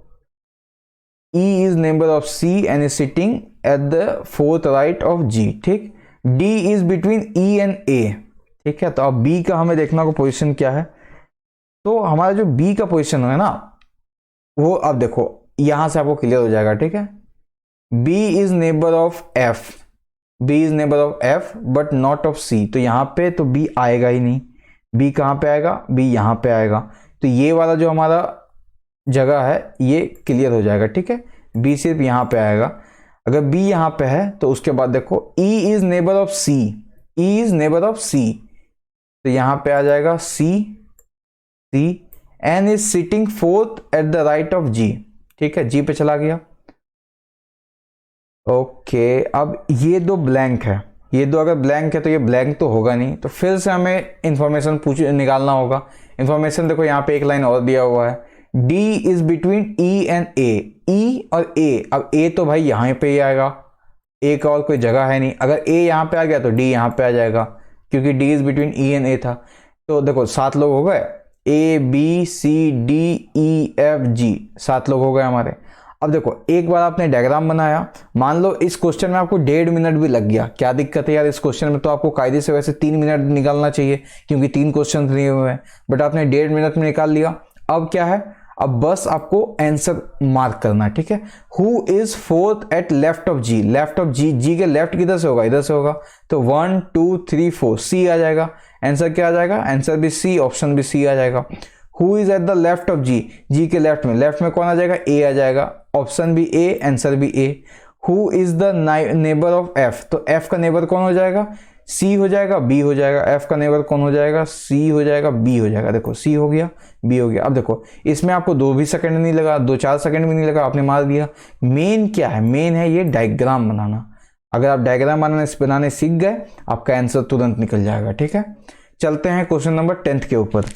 E is neighbor of C and is sitting at the fourth right of G, ठीक। D is between E and A, ठीक है। तो अब B का हमें देखना होगा पोजीशन क्या है। तो हमारा जो B का पोजीशन है ना, वो अब देखो यहां से आपको क्लियर हो जाएगा, ठीक है। B is neighbor of F, B is neighbor of F but not of C, तो यहां पे तो B आएगा ही नहीं। B कहां पे आएगा, B यहां पे आएगा, तो ये वाला जो हमारा जगह है ये क्लियर हो जाएगा, ठीक है। B सिर्फ यहां पे आएगा। अगर B यहां पे है तो उसके बाद देखो E is neighbour of C, E is neighbour of C, तो यहां पे आ जाएगा C, C and is sitting fourth at the right of G, ठीक है। G पे चला गया, ओके। अब ये दो ब्लैंक है, ये दो अगर ब्लैंक है तो ये ब्लैंक तो होगा नहीं, तो फिर से हमें इंफॉर्मेशन निकालना होगा। इंफॉर्मेशन देखो यहाँ पे एक लाइन और दिया हुआ है, D is between E and A, E और A, अब A तो भाई यहाँ पे ही आएगा, A का और कोई जगह है नहीं। अगर A यहाँ पे आ गया तो D यहाँ पे आ जाएगा, क्योंकि D is between E and A था। तो देखो 7 लोग हो गए, A B C D E F G, 7 लोग हो गए हमारे। अब देखो एक बार आपने डायग्राम बनाया, मान लो इस क्वेश्चन में आपको 1.5 मिनट भी लग गया, क्या दिक्कत है यार, इस क्वेश्चन में तो आपको कायदे से वैसे 3 मिनट निकालना चाहिए क्योंकि 3 क्वेश्चन दिए हुए हैं, बट आपने 1.5 मिनट में निकाल लिया। अब क्या है, अब बस आपको आंसर मार्क करना है, ठीक है। Who is fourth at left of G, left of G, G के लेफ्ट किधर से होगा, इधर से होगा, तो 1 2 3 4 C आ जाएगा। आंसर क्या आ जाएगा, आंसर भी C, ऑप्शन भी C आ जाएगा। Who is at the left of G, G के लेफ्ट में कौन आ जाएगा, A आ जाएगा, ऑप्शन भी A, आंसर भी A। Who is the neighbour of F, तो F का नेबर कौन हो जाएगा, C हो जाएगा, B हो जाएगा। F का नेबर कौन हो जाएगा, C हो जाएगा, B हो जाएगा। देखो C हो गया, B हो गया। अब देखो इसमें आपको 2 भी सेकंड नहीं लगा, 2-4 सेकंड भी नहीं लगा, आपने मार दिया। मेन क्या है, मेन है ये डायग्राम बनाना। अगर आप डायग्राम बनाने सीख गए, आपका आंसर तुरंत निकल जाएगा, ठीक है। चलते हैं क्वेश्चन नंबर 10 के ऊपर।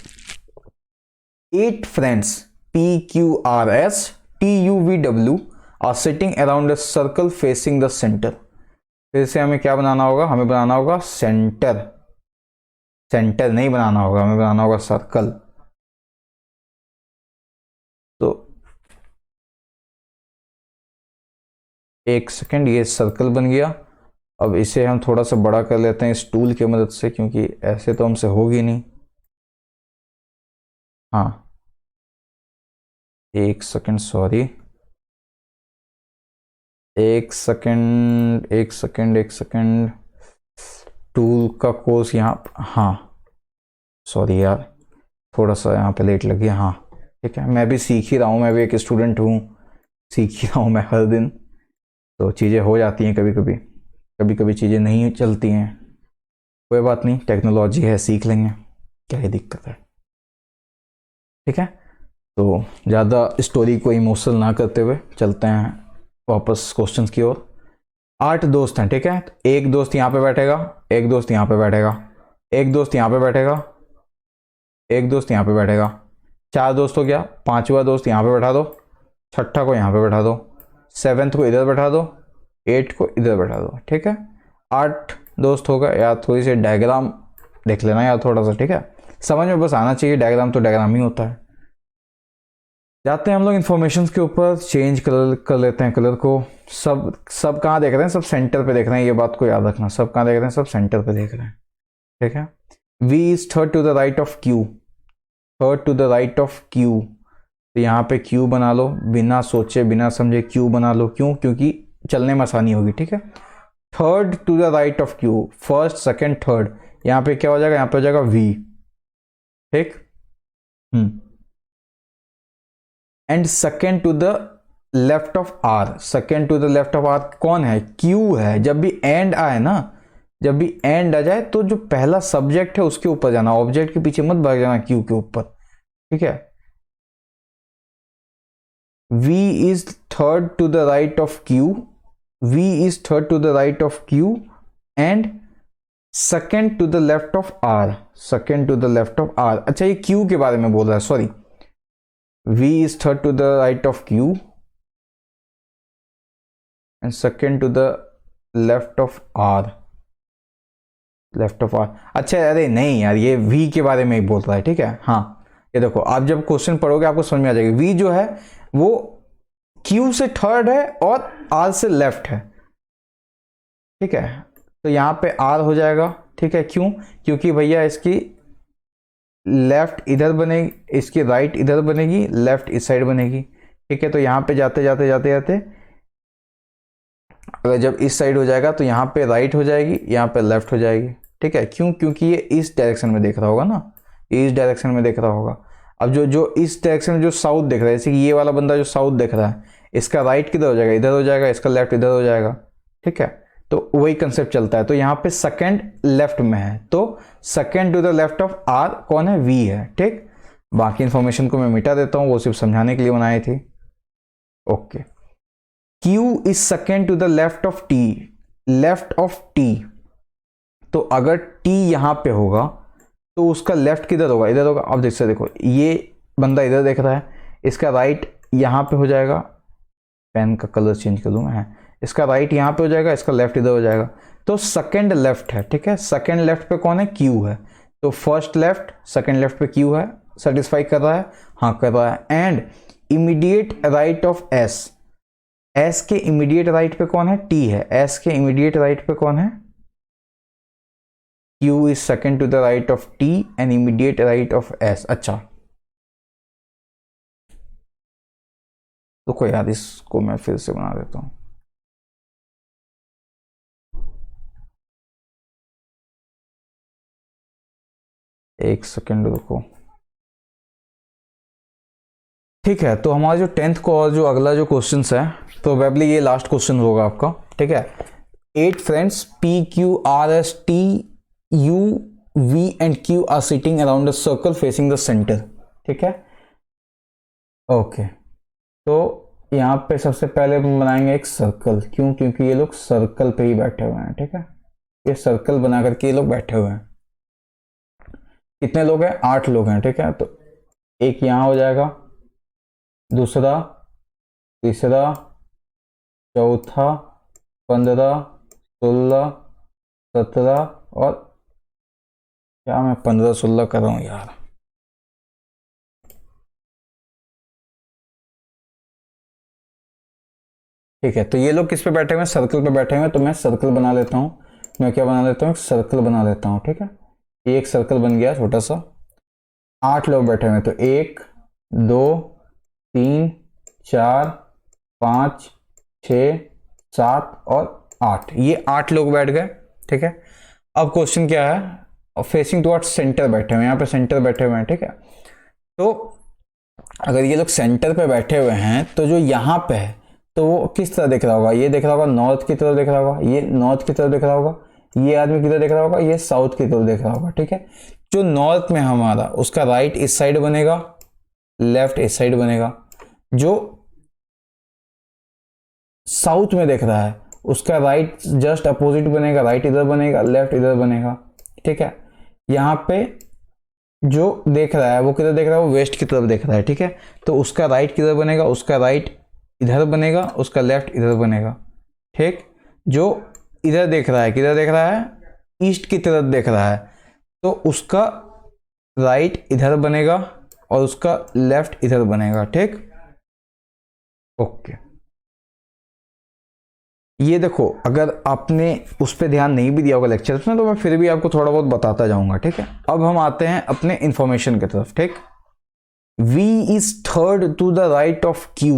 8 friends PQRS TUVW are sitting around a circle facing the center, फिर से हमें क्या बनाना होगा, हमें बनाना होगा सेंटर, सेंटर नहीं बनाना होगा, हमें बनाना होगा सर्कल। तो एक सेकंड, ये सर्कल बन गया। अब इसे हम थोड़ा सा बड़ा कर लेते हैं इस टूल की मदद से, क्योंकि ऐसे तो हमसे होगी नहीं। हाँ, एक सेकंड, सॉरी, एक सेकंड, एक सेकंड, एक सेकंड, टूल का कोर्स यहाँ, हाँ सॉरी यार, थोड़ा सा यहाँ पे लेट लग गया। हाँ ठीक है, मैं भी सीख ही रहा हूँ, मैं भी एक स्टूडेंट हूँ, सीख ही रहा हूँ मैं हर दिन, तो चीज़ें हो जाती हैं कभी कभी, कभी कभी चीज़ें नहीं चलती हैं, कोई बात नहीं, टेक्नोलॉजी है, सीख लेंगे, क्या ही दिक्कत है। ठीक है, तो ज़्यादा स्टोरी को इमोशनल ना करते हुए चलते हैं वापस क्वेश्चंस की ओर। 8 दोस्त हैं, ठीक है, तो एक दोस्त यहाँ पे बैठेगा, एक दोस्त यहाँ पे बैठेगा, एक दोस्त यहाँ पे बैठेगा, एक दोस्त यहाँ पे बैठेगा, 4 दोस्त हो गया, 5वां दोस्त यहाँ पे बैठा दो, छठा को यहाँ पे बैठा दो, 7th को इधर बैठा दो, 8 को इधर बैठा दो। ठीक है, 8 दोस्त होगा यार, थोड़ी सी डायग्राम देख लेना यार थोड़ा सा, ठीक है, समझ में बस आना चाहिए, डायग्राम तो डायग्राम ही होता है। जाते हैं हम लोग इन्फॉर्मेशन के ऊपर, चेंज कलर कर लेते हैं कलर को। सब कहाँ देख रहे हैं, सब सेंटर पे देख रहे हैं, ये बात को याद रखना, सब कहाँ देख रहे हैं, सब सेंटर पे देख रहे हैं। ठीक है, V is third to the right of Q, third to the right of Q, तो यहाँ पे Q बना लो, बिना सोचे बिना समझे Q बना लो, क्यों, क्योंकि चलने में आसानी होगी। ठीक है, third to the right of Q, first second third, यहाँ पे क्या हो जाएगा, यहाँ पे हो जाएगा V। ठीक, and second to the left of R, second to the left of R कौन है, Q है। जब भी एंड आए ना, जब भी एंड आ जाए तो जो पहला सब्जेक्ट है उसके ऊपर जाना, ऑब्जेक्ट के पीछे मत भाग जाना Q के ऊपर। ठीक है, V is third to the right of Q, V is third to the right of Q and second to the left of R, second to the left of R। अच्छा, ये Q के बारे में बोल रहा है, sorry, V is third to the right of Q and second to the left of R, left of R। अच्छा, अरे नहीं यार, ये V के बारे में ही बोल रहा है। ठीक है, हाँ, ये देखो, आप जब क्वेश्चन पढ़ोगे आपको समझ में आ जाएगी, V जो है वो Q से थर्ड है और R से लेफ्ट है। ठीक है, तो यहाँ पे R हो जाएगा। ठीक है, क्यों, क्योंकि भैया इसकी लेफ्ट इधर बनेगी, इसकी राइट इधर बनेगी, लेफ्ट इस साइड बनेगी। ठीक है, तो यहाँ पे जाते जाते जाते जाते अगर जब इस साइड हो जाएगा तो यहाँ पे राइट हो जाएगी, यहाँ पे लेफ्ट हो जाएगी। ठीक है, क्यों, क्योंकि ये इस डायरेक्शन में देख रहा होगा ना, इस डायरेक्शन में देख रहा होगा। अब जो इस डायरेक्शन में जो साउथ देख रहा है, जैसे कि ये वाला बंदा जो साउथ देख रहा है, इसका राइट किधर हो जाएगा, इधर हो जाएगा, इसका लेफ्ट इधर हो जाएगा। ठीक है, तो वही कंसेप्ट चलता है। तो यहाँ पे सेकंड लेफ्ट में है, तो second to the left of R कौन है, V है। ठीक, बाकी इंफॉर्मेशन को मैं मिटा देता हूँ, वो सिर्फ समझाने के लिए बनाई थी। Okay, Q is second to the left of T, left of T, तो अगर T यहां पे होगा तो उसका लेफ्ट किधर होगा, इधर होगा। अब देख सकते, देखो ये बंदा इधर देख रहा है, इसका राइट यहां पे हो जाएगा, पेन का कलर चेंज कर दूं मैं, इसका राइट यहां पे हो जाएगा, इसका लेफ्ट इधर हो जाएगा, तो सेकेंड लेफ्ट है। ठीक है, सेकेंड लेफ्ट पे कौन है, Q है, तो फर्स्ट लेफ्ट सेकेंड लेफ्ट पे Q है। सेटिस्फाई कर रहा है, हाँ कर रहा है। And immediate right of S, S के इमीडिएट राइट पे कौन है, T है, S के इमीडिएट राइट पे कौन है, Q is second to the right of T and immediate right of S। अच्छा, तो यार इसको मैं फिर से बना देता हूं, एक सेकेंड रुको। ठीक है, तो हमारा जो 10th को और जो अगला जो क्वेश्चन है, प्रोबेबली ये लास्ट क्वेश्चन होगा आपका। ठीक है, 8 friends P Q R S T U V and Q are sitting around a circle facing the center। ठीक है, ओके, तो यहाँ पे सबसे पहले हम बनाएंगे एक सर्कल, क्यों, क्योंकि ये लोग सर्कल पे ही बैठे हुए हैं। ठीक है, ये सर्कल बना करके ये लोग बैठे हुए हैं। कितने लोग हैं, 8 लोग हैं। ठीक है, तो एक यहाँ हो जाएगा, दूसरा, तीसरा, चौथा, 15, 16, 17 और क्या मैं 15 16 कर रहा हूं यार, ठीक है, तो ये लोग किस पे बैठे हुए हैं, सर्कल पे बैठे हुए हैं। तो मैं सर्कल बना लेता हूं, मैं क्या बना लेता हूं, सर्कल बना लेता हूं। ठीक है, ये एक सर्कल बन गया छोटा सा। 8 लोग बैठे हुए हैं, तो 1 2 3 4 5 6 7 और 8, ये 8 लोग बैठ गए। ठीक है, अब क्वेश्चन क्या है, फेसिंग टुवर्ड्स सेंटर बैठे हुए हैं, यहाँ पे सेंटर बैठे हुए हैं। ठीक है, तो अगर ये लोग सेंटर पे बैठे हुए हैं तो जो यहाँ पे है तो वो किस तरह देख रहा होगा, ये देख रहा होगा नॉर्थ की तरफ देख रहा होगा, ये नॉर्थ की तरफ देख रहा होगा, ये आदमी किधर देख रहा होगा, ये साउथ की तरफ देख रहा होगा। ठीक है, जो नॉर्थ में हमारा उसका राइट इस साइड बनेगा, लेफ्ट इस साइड बनेगा। जो साउथ में देख रहा है उसका राइट जस्ट अपोजिट बनेगा, राइट इधर बनेगा, लेफ्ट इधर बनेगा। ठीक है, यहाँ पे जो देख रहा है वो किधर देख रहा है, वो वेस्ट की तरफ देख रहा है। ठीक है, तो उसका राइट किधर बनेगा, उसका राइट इधर बनेगा, उसका लेफ्ट इधर बनेगा। ठीक, जो इधर देख रहा है किधर देख रहा है, ईस्ट की तरफ देख रहा है, तो उसका राइट इधर बनेगा और उसका लेफ्ट इधर बनेगा। ठीक, ओके। ये देखो, अगर आपने उस पर ध्यान नहीं भी दिया होगा लेक्चर्स में तो मैं फिर भी आपको थोड़ा बहुत बताता जाऊंगा। ठीक है, अब हम आते हैं अपने इंफॉर्मेशन की तरफ। ठीक, V is third to the right of Q,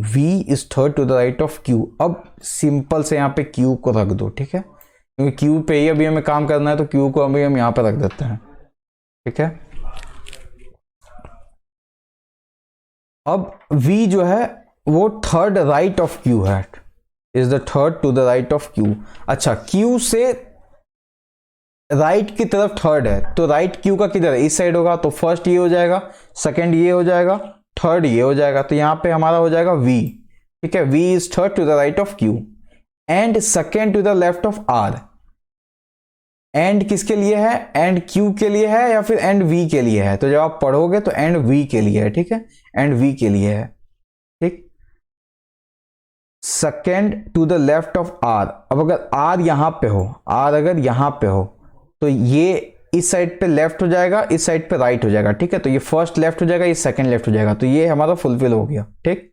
V is third to the right of Q। अब सिंपल से यहाँ पे Q को रख दो। ठीक है, क्योंकि Q पे ही अभी हमें काम करना है तो Q को अभी हम यहाँ पे रख देते हैं। ठीक है, अब V जो है वो थर्ड राइट ऑफ Q है, is the third to the right of Q। अच्छा, Q से राइट की तरफ थर्ड है, तो राइट Q का किधर है, इस साइड होगा, तो फर्स्ट ये हो जाएगा, सेकंड ये हो जाएगा, थर्ड ये हो जाएगा, तो यहां पे हमारा हो जाएगा V। ठीक है, V is third to the right of Q and second to the left of R। And किसके लिए है, एंड Q के लिए है या फिर एंड V के लिए है, तो जब आप पढ़ोगे तो एंड V के लिए है। ठीक है, एंड V के लिए है। ठीक, second to the left of R। अब अगर R यहां पे हो, R अगर यहां पे हो तो ये इस साइड पे लेफ्ट हो जाएगा, इस साइड पे राइट हो जाएगा। ठीक है, तो ये फर्स्ट लेफ्ट हो जाएगा, ये सेकंड लेफ्ट हो जाएगा, तो ये हमारा फुलफिल हो गया। ठीक,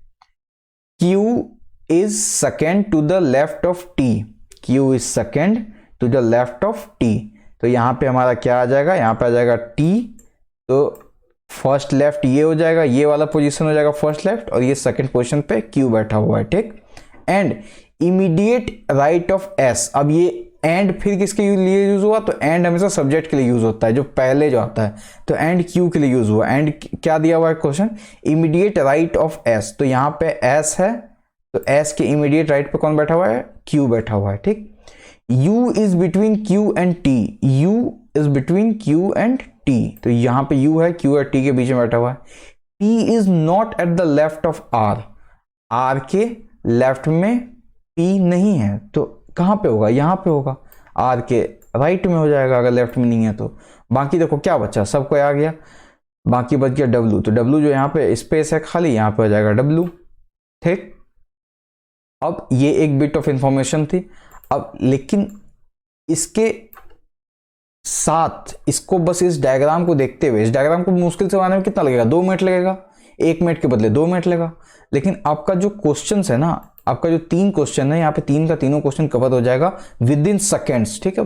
Q is second to the left of T, Q is second to the left of T। तो यहां पे हमारा क्या आ जाएगा, यहां पे आ जाएगा T, तो फर्स्ट लेफ्ट ये हो जाएगा, ये वाला पोजीशन हो जाएगा फर्स्ट लेफ्ट, और ये सेकंड पोजीशन पे Q बैठा हुआ है। ठीक, and immediate right of S। अब ये एंड फिर किसके लिए यूज हुआ, तो एंड हमेशा सब्जेक्ट के लिए यूज होता है, जो पहले जो आता है, तो एंड Q के लिए यूज हुआ। एंड क्या दिया हुआ है question, immediate right of S, तो यहां पे S है, तो S के इमीडिएट राइट पे कौन बैठा हुआ है, Q बैठा हुआ है। ठीक, U is between Q and T, U is between Q and T, तो यहां पे U है, Q और T के बीच में बैठा हुआ है। P is not at the left of R, R के लेफ्ट में P नहीं है, तो कहां पे होगा, यहां पे होगा, R के राइट में हो जाएगा अगर लेफ्ट में नहीं है तो। बाकी देखो क्या बचा, सबको आ गया, बाकी बच गया W, तो W जो यहां पे स्पेस है खाली, यहां पे हो जाएगा W। ठीक, अब ये एक बिट ऑफ इंफॉर्मेशन थी। अब लेकिन इसके साथ इसको बस इस डायग्राम को देखते हुए, इस डायग्राम को मुश्किल से बनाने में कितना लगेगा, 2 मिनट लगेगा, 1 मिनट के बदले 2 मिनट लगेगा। लेकिन आपका जो क्वेश्चन है ना, आपका जो 3 क्वेश्चन है, यहाँ पे 3 का तीनों क्वेश्चन कवर हो जाएगा विद इन सेकेंड्स। ठीक है,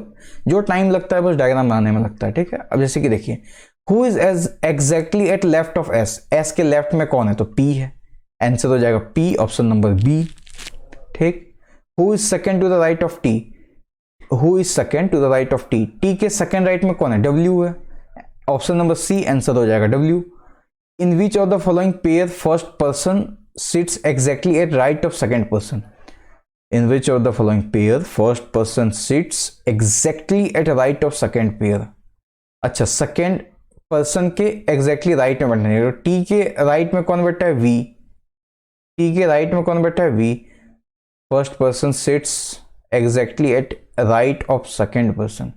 जो टाइम लगता है बस डायग्राम बनाने में लगता है। ठीक है, अब जैसे कि देखिए, who is as exactly at left of S, S के लेफ्ट में कौन है, तो P है, आंसर हो जाएगा P, ऑप्शन नंबर B। ठीक, who is second to the right of T, who is second to the right of T, T के सेकेंड राइट में कौन है, W है, ऑप्शन नंबर C, आंसर हो जाएगा W। In which of the following pair first person sits exactly at right of second person, in which of the following pair first person sits exactly at right of second pair। अच्छा, second person के exactly right में बैठना है, तो T के right में कौन बैठा है, V, T के राइट में कौन बैठा है, V, first person seats exactly at right of second person,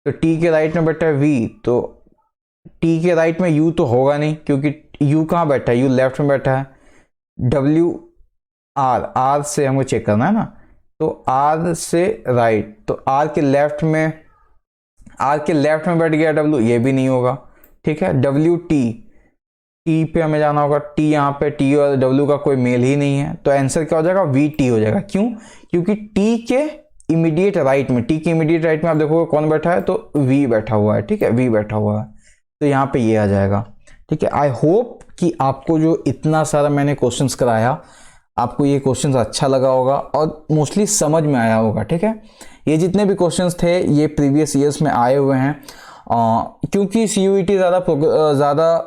तो T के राइट में बैठा है V, तो T के राइट में U तो होगा नहीं, क्योंकि U कहाँ बैठा है, U लेफ्ट में बैठा है। W R, R से हमको चेक करना है ना, तो R से राइट, तो R के लेफ्ट में बैठ गया W, ये भी नहीं होगा। ठीक है, W T, T पे हमें जाना होगा, T यहाँ पे, T और W का कोई मेल ही नहीं है, तो आंसर क्या हो जाएगा, VT हो जाएगा। क्यों, क्योंकि T के इमीडिएट राइट में, T के इमीडिएट राइट में आप देखोगे कौन बैठा है, तो V बैठा हुआ है। ठीक है, V बैठा हुआ है। तो यहाँ पे ये आ जाएगा। ठीक है, आई होप कि आपको जो इतना सारा मैंने क्वेश्चंस कराया आपको ये क्वेश्चंस अच्छा लगा होगा और मोस्टली समझ में आया होगा। ठीक है, ये जितने भी क्वेश्चंस थे ये प्रीवियस ईयर्स में आए हुए हैं। क्योंकि CUET ज़्यादा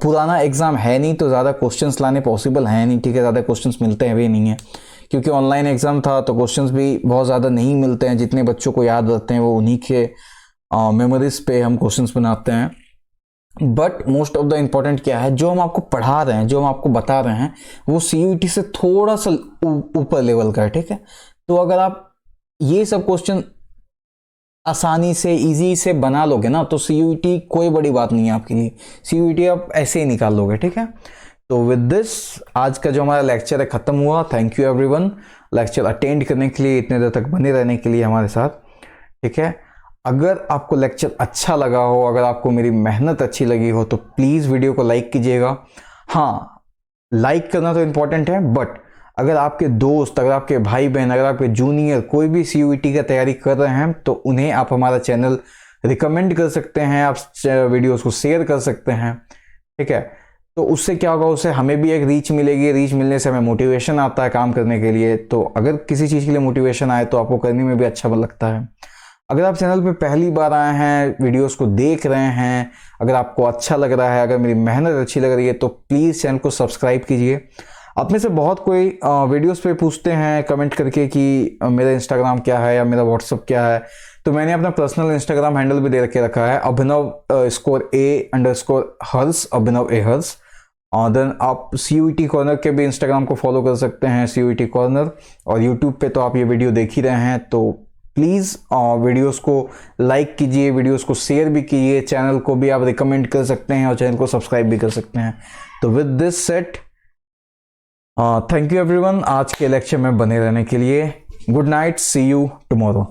पुराना एग्ज़ाम है नहीं तो ज़्यादा क्वेश्चंस लाने पॉसिबल है नहीं। ठीक है, ज़्यादा क्वेश्चंस मिलते हैं भी नहीं है, क्योंकि ऑनलाइन एग्ज़ाम था तो क्वेश्चंस भी बहुत ज़्यादा नहीं मिलते हैं। जितने बच्चों को याद रहते हैं वो उन्हीं के मेमोरीज पे हम क्वेश्चंस बनाते हैं। But most of the important क्या है, जो हम आपको पढ़ा रहे हैं, जो हम आपको बता रहे हैं, वो CUET से थोड़ा सा ऊपर लेवल का है। ठीक है, तो अगर आप ये सब क्वेश्चन आसानी से इजी से बना लोगे ना तो CUET कोई बड़ी बात नहीं है आपके लिए। CUET आप ऐसे ही निकाल लोगे। ठीक है, तो विद दिस आज का जो हमारा लेक्चर है ख़त्म हुआ। Thank you everyone lecture attend करने के लिए, इतने देर तक बने रहने के लिए हमारे साथ। ठीक है, अगर आपको लेक्चर अच्छा लगा हो, अगर आपको मेरी मेहनत अच्छी लगी हो तो प्लीज़ वीडियो को लाइक कीजिएगा। हाँ, लाइक करना तो इम्पॉर्टेंट है, बट अगर आपके दोस्त, अगर आपके भाई बहन, अगर आपके जूनियर कोई भी CUET का तैयारी कर रहे हैं तो उन्हें आप हमारा चैनल रिकमेंड कर सकते हैं, आप वीडियोस को शेयर कर सकते हैं। ठीक है, तो उससे क्या होगा, उससे हमें भी एक रीच मिलेगी। रीच मिलने से हमें मोटिवेशन आता है काम करने के लिए। तो अगर किसी चीज़ के लिए मोटिवेशन आए तो आपको करने में भी अच्छा लगता है। अगर आप चैनल पे पहली बार आए हैं, वीडियोस को देख रहे हैं, अगर आपको अच्छा लग रहा है, अगर मेरी मेहनत अच्छी लग रही है तो प्लीज़ चैनल को सब्सक्राइब कीजिए। आप में से बहुत कोई वीडियोस पे पूछते हैं कमेंट करके कि मेरा इंस्टाग्राम क्या है या मेरा व्हाट्सअप क्या है, तो मैंने अपना पर्सनल इंस्टाग्राम हैंडल भी दे रखे रखा है, अभिनव_a_हर्ष, अभिनव ए हर्ष। देन आप CUET कॉर्नर के भी इंस्टाग्राम को फॉलो कर सकते हैं, CUET कॉर्नर। और यूट्यूब पे तो आप ये वीडियो देख ही रहे हैं, तो प्लीज़ वीडियोस को लाइक कीजिए, वीडियोस को शेयर भी कीजिए, चैनल को भी आप रिकमेंड कर सकते हैं और चैनल को सब्सक्राइब भी कर सकते हैं। तो with this set, thank you everyone आज के लेक्चर में बने रहने के लिए। Good night, see you tomorrow.